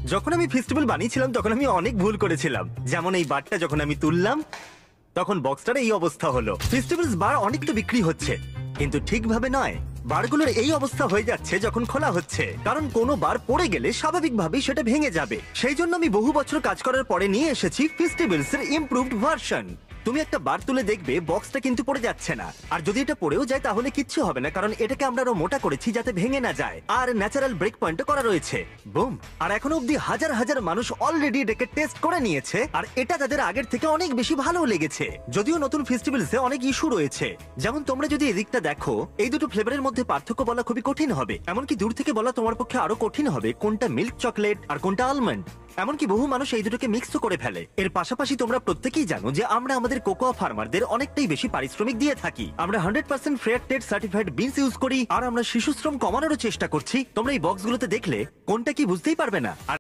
যখন আমি ফেস্টিভ্যাল বানিয়েছিলাম তখন আমি অনেক ভুল করেছিলাম, যেমন এই বারটা যখন আমি তুললাম তখন বক্সটার এই অবস্থা হলো। ফেস্টিভ্যালস বার অনেক তো বিক্রি হচ্ছে, কিন্তু ঠিকভাবে নয়। বারগুলোর এই অবস্থা হয়ে যাচ্ছে যখন খোলা হচ্ছে, কারণ কোনো বার পড়ে গেলে স্বাভাবিকভাবেই সেটা ভেঙে যাবে। সেই জন্য আমি বহু বছর কাজ করার পরে নিয়ে এসেছি ফেস্টিভ্যালস এর ইমপ্রুভড ভার্সন। তুমি একটা বার তুলে দেখবে বক্সটা কিন্তু পড়ে যাচ্ছে না, আর যদি এটা পড়েও যায় তাহলে কিচ্ছু হবে না, কারণ এটাকে আমরা আরো মোটা করেছি যাতে ভেঙে না যায়, আর ন্যাচারাল ব্রেক পয়েন্ট করা রয়েছে। বুম! আর এখনো অব্দি হাজার হাজার মানুষ অলরেডি এটাকে টেস্ট করে নিয়েছে, আর এটা তাদের আগের থেকে অনেক বেশি ভালো লেগেছে। যদিও নতুন ফেস্টিভ্যালসে অনেক ইস্যু রয়েছে, যেমন তোমরা যদি এদিকটা দেখো, এই দুটো ফ্লেভারের মধ্যে পার্থক্য বলা খুবই কঠিন হবে, এমনকি দূর থেকে বলা তোমার পক্ষে আরো কঠিন হবে কোনটা মিল্ক চকলেট আর কোনটা আলমন্ড। এমনকি বহু মানুষ এই দুটোকে মিক্স করে ফেলে। এর পাশাপাশি তোমরা প্রত্যেকেই জানো যে আমরা আমাদের কোকোয়া ফার্মারদের অনেকটাই বেশি পারিশ্রমিক দিয়ে থাকি। আমরা 100% fair trade certified beans use করি, আর আমরা শিশু শ্রম কমানোরও চেষ্টা করছি। তোমরা এই বক্সগুলোতে দেখলে কোনটা কি বুঝতেই পারবে না। আর